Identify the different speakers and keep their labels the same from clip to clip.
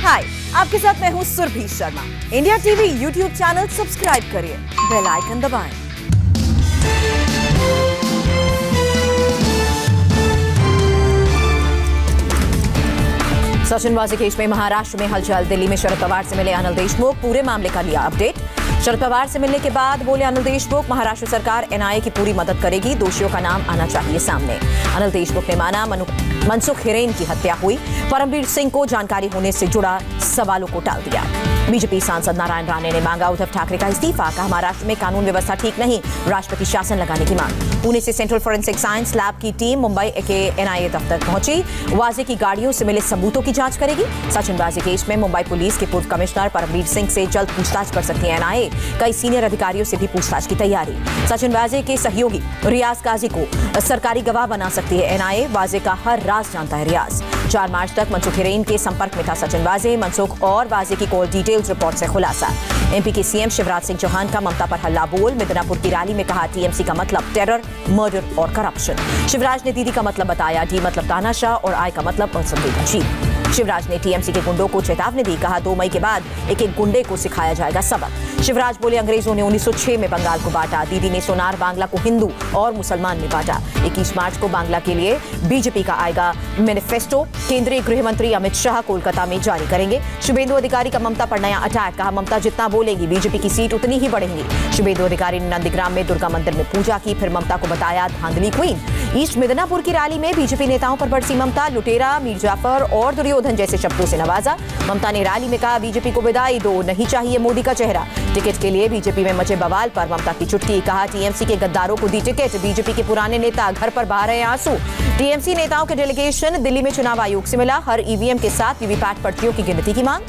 Speaker 1: हाय, आपके साथ मैं हूँ Surabhi Sharma. India TV YouTube channel subscribe करिए, बेल आइकन दबाएं। सचिनबाजी केस में महाराष्ट्र में हलचल। दिल्ली में शरद पवार से मिले अनिल देशमुख, पूरे मामले का लिया अपडेट। शरद पवार से मिलने के बाद बोले अनिल देशमुख, महाराष्ट्र सरकार एनआईए की पूरी मदद करेगी, दोषियों का नाम आना चाहिए सामने। अनिल देशमुख ने माना मनसुख हिरेन की हत्या हुई, परमवीर सिंह को जानकारी होने से जुड़ा सवालों को टाल दिया। बीजेपी सांसद नारायण राणे ने मांगा उद्धव ठाकरे का इस्तीफा, कहा महाराष्ट्र में कानून व्यवस्था ठीक नहीं, राष्ट्रपति शासन लगाने की मांग। पुणे से सेंट्रल फॉरेंसिक साइंस लैब की टीम मुंबई के एनआईए दफ्तर पहुंची, वाजे की गाड़ियों से मिले सबूतों की जांच करेगी। सचिनबाजी केस में मुंबई पुलिस के पूर्व कमिश्नर परमवीर सिंह से जल्द पूछताछ कर सकती है एनआईए, कई सीनियर अधिकारियों से भी पूछताछ की तैयारी। सचिनबाजी के सहयोगी रियाज काजी को सरकारी गवाह बना सकती है एनआईए, वाजे का हर राज जानता है रियाज। 4 मार्च तक मनसुख हिरेन के संपर्क में था सचिनबाजी, मनसुख और वाजे की कॉल डिटेल्स रिपोर्ट से खुलासा। एमपी के सीएम शिवराज सिंह चौहान का ममता पर हल्ला बोल, मिदनापुर की रैली में कहा टीएमसी का मतलब टेरर, मर्डर और करप्शन। शिवराज ने दीदी का मतलब बताया, डी मतलब तानाशाह और आई का मतलब असंवेदनशील। शिवराज ने टीएमसी के गुंडों को चेतावनी दी, कहा 2 मई के बाद एक एक गुंडे को सिखाया जाएगा सबक। शिवराज बोले अंग्रेजों ने 1906 में बंगाल को बांटा, दीदी ने सोनार बांग्ला को हिंदू और मुसलमान में बांटा। 21 मार्च को बांग्ला के लिए बीजेपी का आएगा मैनिफेस्टो, केंद्रीय गृह मंत्री अमित शाह कोलकाता में जारी करेंगे। शुभेंदु अधिकारी का ममता पर नया अटैक, कहा ममता जितना बोलेगी बीजेपी की सीट उतनी ही बढ़ेंगी। शुभेंदु अधिकारी ने नंदीग्राम में दुर्गा मंदिर में पूजा की, फिर ममता को बताया धांधली क्वीन। ईस्ट मिदनापुर की रैली में बीजेपी नेताओं पर बरसी ममता, लुटेरा, मीर जाफर और दुर्योधन जैसे शब्दों से नवाजा। ममता ने रैली में कहा बीजेपी को विदाई दो, नहीं चाहिए मोदी का चेहरा। टिकट के लिए बीजेपी में मचे बवाल पर ममता की चुटकी, कहा टीएमसी के गद्दारों को दी टिकट, बीजेपी के पुराने नेता घर पर बहा रहे आंसू। टीएमसी नेताओं के डेलीगेशन दिल्ली में चुनाव आयोग से मिला, हर ईवीएम के साथ वीवीपैट पर्चियों की गिनती की मांग।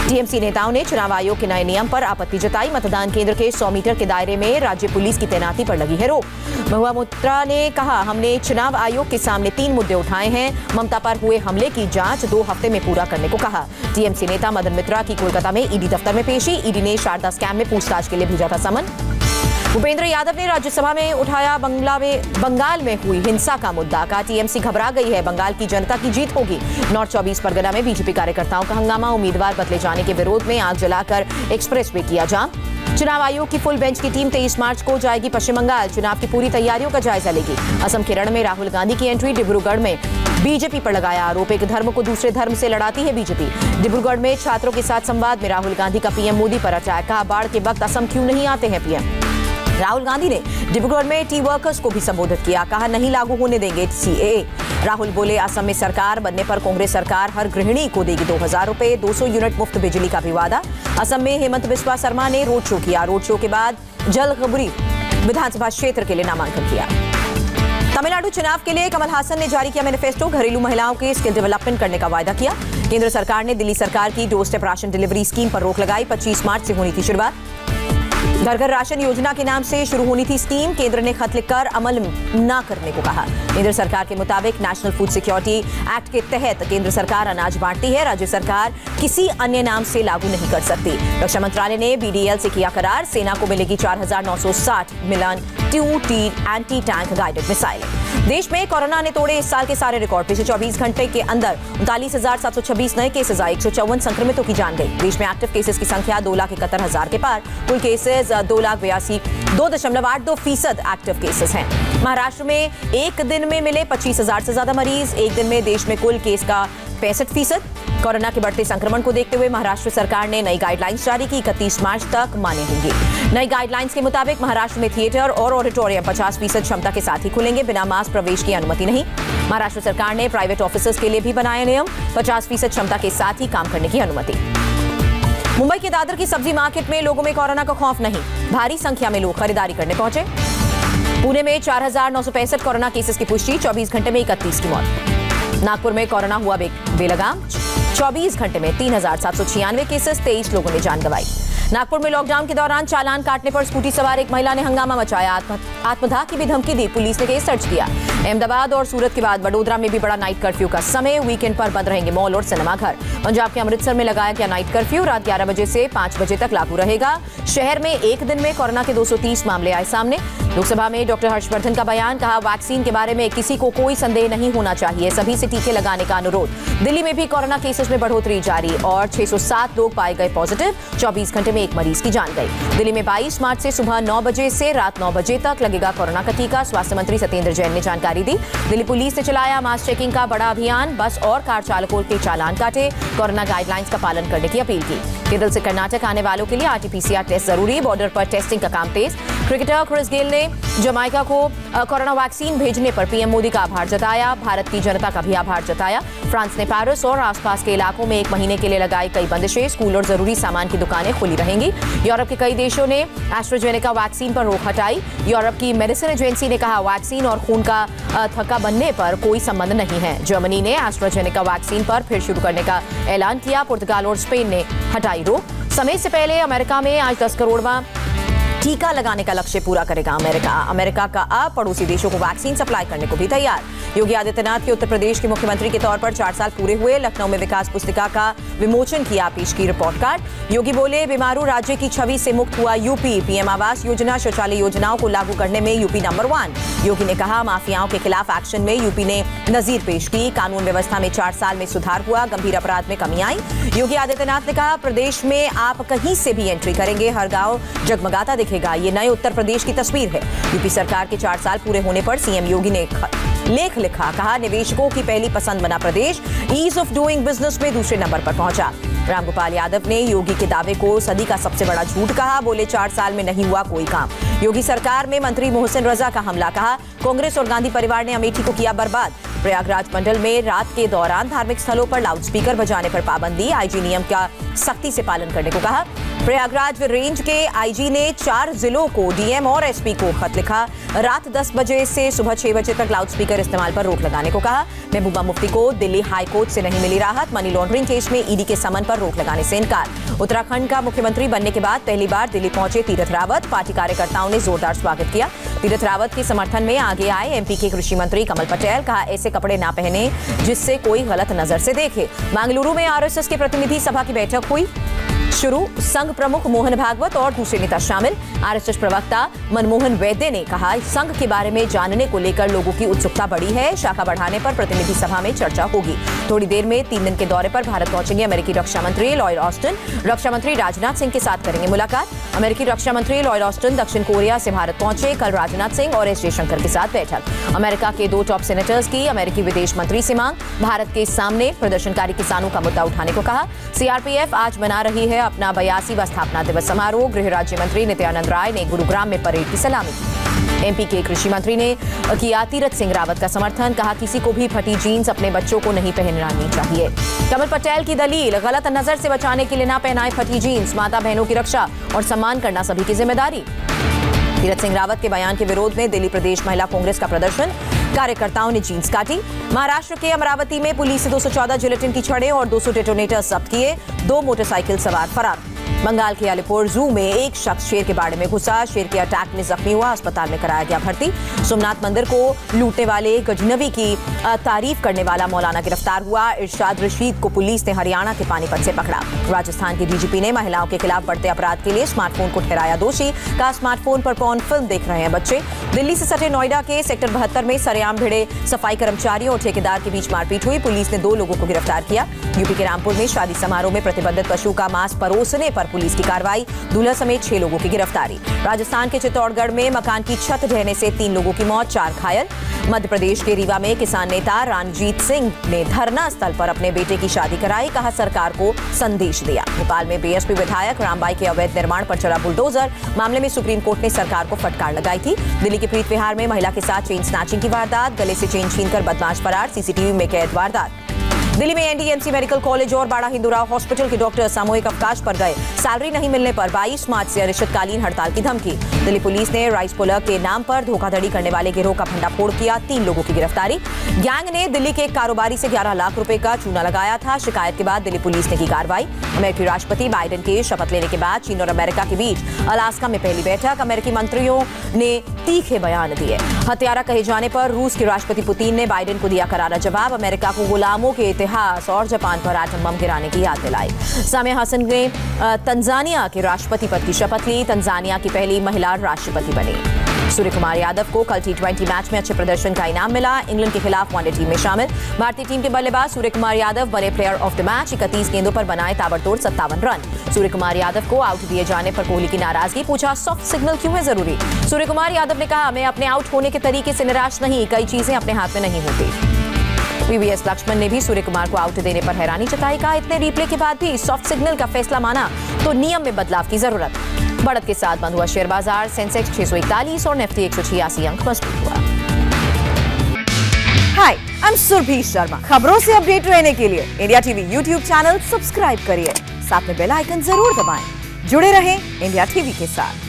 Speaker 1: टीएमसी नेताओं ने चुनाव आयोग के नए नियम पर आपत्ति जताई, मतदान केंद्र के 100 मीटर के दायरे में राज्य पुलिस की तैनाती पर लगी है रोक। महुआ मोइत्रा ने कहा हमने चुनाव आयोग के सामने 3 मुद्दे उठाए हैं, ममता पर हुए हमले की जांच 2 हफ्ते में पूरा करने को कहा। टीएमसी नेता मदन मित्रा की कोलकाता में ईडी दफ्तर में पेशी, ईडी ने शारदा स्कैम में पूछताछ के लिए भेजा था समन। भूपेंद्र यादव ने राज्यसभा में उठाया बंगाल में हुई हिंसा का मुद्दा, कहा टीएमसी घबरा गई है, बंगाल की जनता की जीत होगी। नॉर्थ 24 परगना में बीजेपी कार्यकर्ताओं का हंगामा, उम्मीदवार बदले जाने के विरोध में आग जलाकर एक्सप्रेस वे किया जाम। चुनाव आयोग की फुल बेंच की टीम 23 मार्च को जाएगी पश्चिम बंगाल, चुनाव की पूरी तैयारियों का जायजा लेगी। असम के रण में राहुल गांधी की एंट्री, डिब्रूगढ़ में बीजेपी पर लगाया आरोप, एक धर्म को दूसरे धर्म से लड़ाती है बीजेपी। डिब्रूगढ़ में छात्रों के साथ संवाद में राहुल गांधी का पीएम मोदी पर अटैक, कहा बाढ़ के वक्त असम क्यों नहीं आते हैं पीएम। राहुल गांधी ने डिब्रूगढ़ में टी वर्कर्स को भी संबोधित किया, कहा नहीं लागू होने देंगे सीएए। राहुल बोले असम में सरकार बनने पर कांग्रेस सरकार हर गृहिणी को देगी 2000 रुपए, 200 यूनिट मुफ्त बिजली का भी वादा। असम में हेमंत बिस्वा शर्मा ने रोड शो किया, रोड शो के बाद जलखबरी विधानसभा क्षेत्र के लिए नामांकन किया। तमिलनाडु चुनाव के लिए कमल हासन ने जारी किया मैनिफेस्टो, घरेलू महिलाओं के स्किल डेवलपमेंट करने का वायदा किया। केंद्र सरकार ने दिल्ली सरकार की door step ration delivery scheme पर रोक लगाई, 25 मार्च से होनी थी शुरुआत। घर घर राशन योजना के नाम से शुरू होनी थी स्कीम, केंद्र ने खत लिखकर अमल न करने को कहा। केंद्र सरकार के मुताबिक नेशनल फूड सिक्योरिटी एक्ट के तहत केंद्र सरकार अनाज बांटती है, राज्य सरकार किसी अन्य नाम से लागू नहीं कर सकती। रक्षा मंत्रालय ने बीडीएल से किया करार, सेना को मिलेगी 4960 मिलन 2T anti tank guided missile. देश में कोरोना ने तोड़े इस साल के सारे रिकॉर्ड, पिछले 24 घंटे के अंदर 39,726 नए केसेस आए, 154 संक्रमितों की जान गई। देश में एक्टिव केसेस की संख्या 2,71,000 के पार, कुल केसेस 2,82.82% एक्टिव केसेस हैं। महाराष्ट्र में एक दिन में मिले 25,000 से ज्यादा मरीज, एक दिन में देश में कुल केस का 65%। कोरोना के बढ़ते संक्रमण को देखते हुए महाराष्ट्र सरकार ने नई गाइडलाइंस जारी की, 31 मार्च तक मान्य होंगी। नई गाइडलाइंस के मुताबिक महाराष्ट्र में थिएटर और ऑडिटोरियम 50% क्षमता के साथ ही खुलेंगे, बिना मास्क प्रवेश की अनुमति नहीं। महाराष्ट्र सरकार ने प्राइवेट ऑफिसर्स के लिए भी बनाया नियम, 50% क्षमता के साथ ही काम करने की अनुमति। मुंबई के दादर की सब्जी मार्केट में लोगों में कोरोना का खौफ नहीं, भारी संख्या में लोग खरीदारी करने पहुंचे। पुणे में 4,965 कोरोना केसेस की पुष्टि, 24 घंटे में 31 की मौत। नागपुर में कोरोना हुआ बेलगाम, 24 घंटे में 3,796 केसेस, 23 लोगों ने जान गंवाई। नागपुर में लॉकडाउन के दौरान चालान काटने पर स्कूटी सवार एक महिला ने हंगामा मचाया। आत्मदाह की भी धमकी दी। पुलिस ने केस दर्ज किया। अहमदाबाद और सूरत के बाद वडोदरा में भी बड़ा नाइट कर्फ्यू का समय। वीकेंड पर बंद रहेंगे मॉल और सिनेमाघर। पंजाब के अमृतसर में लगाया गया नाइट कर्फ्यू। रात 11 बजे से 5 बजे तक लागू रहेगा। शहर में एक दिन में कोरोना के 230 मामले आए सामने। लोकसभा में डॉक्टर हर्षवर्धन का बयान। कहा, वैक्सीन के बारे में किसी को कोई संदेह नहीं होना चाहिए। सभी से टीके लगाने का अनुरोध। दिल्ली में भी कोरोना केसेस में बढ़ोतरी जारी और 607 लोग पाए गए पॉजिटिव। 24 घंटे में एक मरीज की जान गई। दिल्ली में 22 मार्च से सुबह 9 बजे से रात 9 बजे तक लगेगा कोरोना का टीका। स्वास्थ्य मंत्री सत्येंद्र जैन ने जानकारी दी। दिल्ली पुलिस ने चलाया मास चेकिंग का बड़ा अभियान। बस और कार चालकों के चालान काटे। कोरोना गाइडलाइंस का पालन करने की अपील की। केरल से कर्नाटक आने वालों के लिए आरटीपीसीआर टेस्ट जरूरी। बॉर्डर पर टेस्टिंग का काम तेज। क्रिकेटर क्रिस गेल ने जमाइका को कोरोना वैक्सीन भेजने पर पीएम मोदी का आभार जताया। भारत की जनता का भी आभार जताया। फ्रांस ने पेरिस और आसपास के इलाकों में 1 महीने के लिए लगाई कई बंदिशें। स्कूल और जरूरी सामान की दुकानें खुली रहेंगी। यूरोप के कई देशों ने एस्ट्राजेनेका वैक्सीन पर रोक हटाई। यूरोप की मेडिसिन एजेंसी ने कहा, वैक्सीन और खून का थक्का बनने पर कोई संबंध नहीं है। जर्मनी ने एस्ट्राजेनेका वैक्सीन पर फिर शुरू करने का ऐलान किया। पुर्तगाल और स्पेन ने हटाई रोक। समय से पहले अमेरिका में आज 10 करोड़वां टीका लगाने का लक्ष्य पूरा करेगा अमेरिका का अब पड़ोसी देशों को वैक्सीन सप्लाई करने को भी तैयार। योगी आदित्यनाथ के उत्तर प्रदेश के मुख्यमंत्री के तौर पर 4 साल पूरे हुए। लखनऊ में विकास पुस्तिका का विमोचन किया। पेश की रिपोर्ट कार्ड। योगी बोले, बीमारू राज्य की छवि से मुक्त हुआ यूपी। पीएम आवास योजना, शौचालय योजनाओं को लागू करने में यूपी नंबर 1। योगी ने कहा, माफियाओं के खिलाफ एक्शन में यूपी ने नजीर पेश की। कानून व्यवस्था में 4 साल में सुधार हुआ। गंभीर अपराध में कमी आई। योगी आदित्यनाथ ने कहा, प्रदेश में आप कहीं से भी एंट्री करेंगे, हर गांव जगमगाता दिखेगा। ये नए उत्तर प्रदेश की तस्वीर है। यूपी सरकार के 4 साल पूरे होने पर सीएम योगी ने लेख लिखा। कहा, निवेशकों की पहली पसंद बना प्रदेश। ईज ऑफ डूइंग बिजनेस में दूसरे नंबर पर पहुंचा। रामगोपाल यादव ने योगी के दावे को सदी का सबसे बड़ा झूठ कहा। बोले, 4 साल में नहीं हुआ कोई काम। योगी सरकार में मंत्री मोहसिन रजा का हमला। कहा, कांग्रेस और गांधी परिवार ने अमेठी को किया बर्बाद। प्रयागराज मंडल में रात के दौरान धार्मिक स्थलों पर लाउडस्पीकर बजाने पर पाबंदी। आईजी नियम का सख्ती से पालन करने को कहा। प्रयागराज रेंज के आईजी ने 4 जिलों को, डीएम और एसपी को खत लिखा। रात 10 बजे से सुबह 6 बजे तक लाउडस्पीकर इस्तेमाल पर रोक लगाने को कहा। महबूबा मुफ्ती को दिल्ली हाई कोर्ट से नहीं मिली राहत। मनी लॉन्ड्रिंग केस में ईडी के समन पर रोक लगाने से इनकार। उत्तराखंड का मुख्यमंत्री बनने के बाद पहली बार दिल्ली पहुंचे तीरथ रावत। पार्टी कार्यकर्ताओं ने जोरदार स्वागत किया। तीरथ रावत के समर्थन में आगे आए एमपी के कृषि मंत्री कमल पटेल। कहा, ऐसे कपड़े ना पहने जिससे कोई गलत नजर से देखे। बेंगलुरु में आरएसएस के प्रतिनिधि सभा की बैठक हुई। शुरू संघ प्रमुख मोहन भागवत और दूसरे नेता शामिल। आरएसएस प्रवक्ता मनमोहन वैद्य ने कहा, संघ के बारे में जानने को लेकर लोगों की उत्सुकता बढ़ी है। शाखा बढ़ाने पर प्रतिनिधि सभा में चर्चा होगी। थोड़ी देर में 3 दिन के दौरे पर भारत पहुंचेंगे अमेरिकी रक्षा मंत्री लॉयड ऑस्टिन। रक्षा मंत्री राजनाथ सिंह के साथ करेंगे मुलाकात। अमेरिकी रक्षा मंत्री लॉयड ऑस्टिन दक्षिण कोरिया से भारत पहुंचे। कल राजनाथ सिंह और एस जयशंकर के साथ बैठक। अमेरिका के 2 टॉप सेनेटर्स की अमेरिकी विदेश मंत्री से मांग। भारत के सामने प्रदर्शनकारी किसानों का मुद्दा उठाने को कहा। सीआरपीएफ आज मना रही है अपना 82वां स्थापना दिवस समारोह। गृह राज्य मंत्री नित्यानंद राय ने गुरुग्राम में परेड की सलामी की। एमपी के कृषि मंत्री ने किया तीरथ सिंह रावत का समर्थन। कहा, किसी को भी फटी जीन्स अपने बच्चों को नहीं पहनानी चाहिए। कमल पटेल की दलील, गलत नजर से बचाने के लिए ना पहनाए फटी जीन्स। माता बहनों की रक्षा और सम्मान करना सभी की जिम्मेदारी। तीरथ सिंह रावत के बयान के विरोध में दिल्ली प्रदेश महिला कांग्रेस का प्रदर्शन। कार्यकर्ताओं ने जीन्स काटी। महाराष्ट्र के अमरावती में पुलिस से 214 जिलेटिन की छड़ें और 200 डेटोनेटर्स जब्त किए। 2 मोटरसाइकिल सवार फरार। बंगाल के अलीपुर जू में एक शख्स शेर के बाड़े में घुसा। शेर के अटैक में जख्मी हुआ। अस्पताल में कराया गया भर्ती। सोमनाथ मंदिर को लूटने वाले गजनवी की तारीफ करने वाला मौलाना गिरफ्तार हुआ। इरशाद रशीद को पुलिस ने हरियाणा के पानीपत से पकड़ा। राजस्थान के डीजीपी ने महिलाओं के खिलाफ बढ़ते अपराध के लिए स्मार्टफोन को ठहराया दोषी। कहा, स्मार्टफोन पर पॉर्न फिल्म देख रहे हैं बच्चे। दिल्ली से सटे नोएडा के सेक्टर 72 में सरेआम भिड़े सफाई कर्मचारियों और ठेकेदार के बीच मारपीट हुई। पुलिस ने 2 लोगों को गिरफ्तार किया। यूपी के रामपुर में शादी समारोह में प्रतिबंधित पशु का मांस परोसने पर पुलिस की कार्रवाई। दूल्हा समेत 6 लोगों की गिरफ्तारी। राजस्थान के चित्तौड़गढ़ में मकान की छत ढहने से 3 लोगों की मौत, 4 घायल। मध्य प्रदेश के रीवा में किसान नेता रणजीत सिंह ने धरना स्थल पर अपने बेटे की शादी कराई। कहा, सरकार को संदेश दिया। भोपाल में बीएसपी विधायक रामबाई के अवैध निर्माण पर चला बुलडोजर। मामले में सुप्रीम कोर्ट ने सरकार को फटकार लगाई थी। दिल्ली के प्रीत विहार में महिला के साथ चेन स्नैचिंग की वारदात। गले से चेन छीनकर बदमाश फरार। सीसीटीवी में कैद वारदात। दिल्ली में एनडीएमसी मेडिकल कॉलेज और बाड़ा हिंदूराव हॉस्पिटल के डॉक्टर सामूहिक अवकाश पर गए। सैलरी नहीं मिलने पर 22 मार्च से अनिश्चितकालीन हड़ताल की धमकी। दिल्ली पुलिस ने राइस पुलर के नाम पर धोखाधड़ी करने वाले गिरोह का भंडाफोड़ किया। 3 लोगों की गिरफ्तारी। गैंग ने दिल्ली के एक कारोबारी से 11 लाख रुपए का चूना लगाया था। शिकायत के बाद दिल्ली पुलिस ने की कार्रवाई। अमेरिकी राष्ट्रपति बाइडेन के शपथ लेने के बाद चीन और अमेरिका के बीच अलास्का में पहली बैठक। अमेरिकी मंत्रियों ने तीखे बयान दिए। हत्यारा कहे जाने पर रूस के राष्ट्रपति पुतिन ने बाइडेन को दिया करारा जवाब। अमेरिका को गुलामों के इतिहास और जापान पर एटम बम गिराने की याद दिलाई। सामिया हसन ने तंजानिया के राष्ट्रपति पद की शपथ ली। तंजानिया की पहली महिला राष्ट्रपति बनी। सूर्य कुमार यादव को कल T20 मैच में अच्छे प्रदर्शन का इनाम मिला। इंग्लैंड के खिलाफ वनडे टीम में शामिल भारतीय टीम के बल्लेबाज सूर्य कुमार यादव बने प्लेयर ऑफ द मैच। 31 गेंदों पर बनाए ताबड़तोड़ 57 रन। सूर्य कुमार यादव को आउट दिए जाने पर कोहली की नाराजगी। पूछा सॉफ्ट सिग्नल क्यों है जरूरी। सूर्य कुमार यादव ने कहा, मैं अपने आउट होने के तरीके से निराश नहीं, कई चीजें अपने हाथ में नहीं होती। वीवीएस लक्ष्मण ने भी सूर्य कुमार को आउट देने पर हैरानी जताई। कहा, इतने रिप्ले के बाद भी सॉफ्ट सिग्नल का फैसला माना तो नियम में बदलाव की जरूरत। बढ़त के साथ बंद हुआ शेयर बाजार। सेंसेक्स 641 और निफ्टी 186 अंक मजबूत हुआ। हाय, आई एम सुरभि शर्मा। खबरों से अपडेट रहने के लिए India TV YouTube channel subscribe करिए, साथ में बेल आइकन जरूर दबाएं। जुड़े रहें इंडिया टीवी के साथ।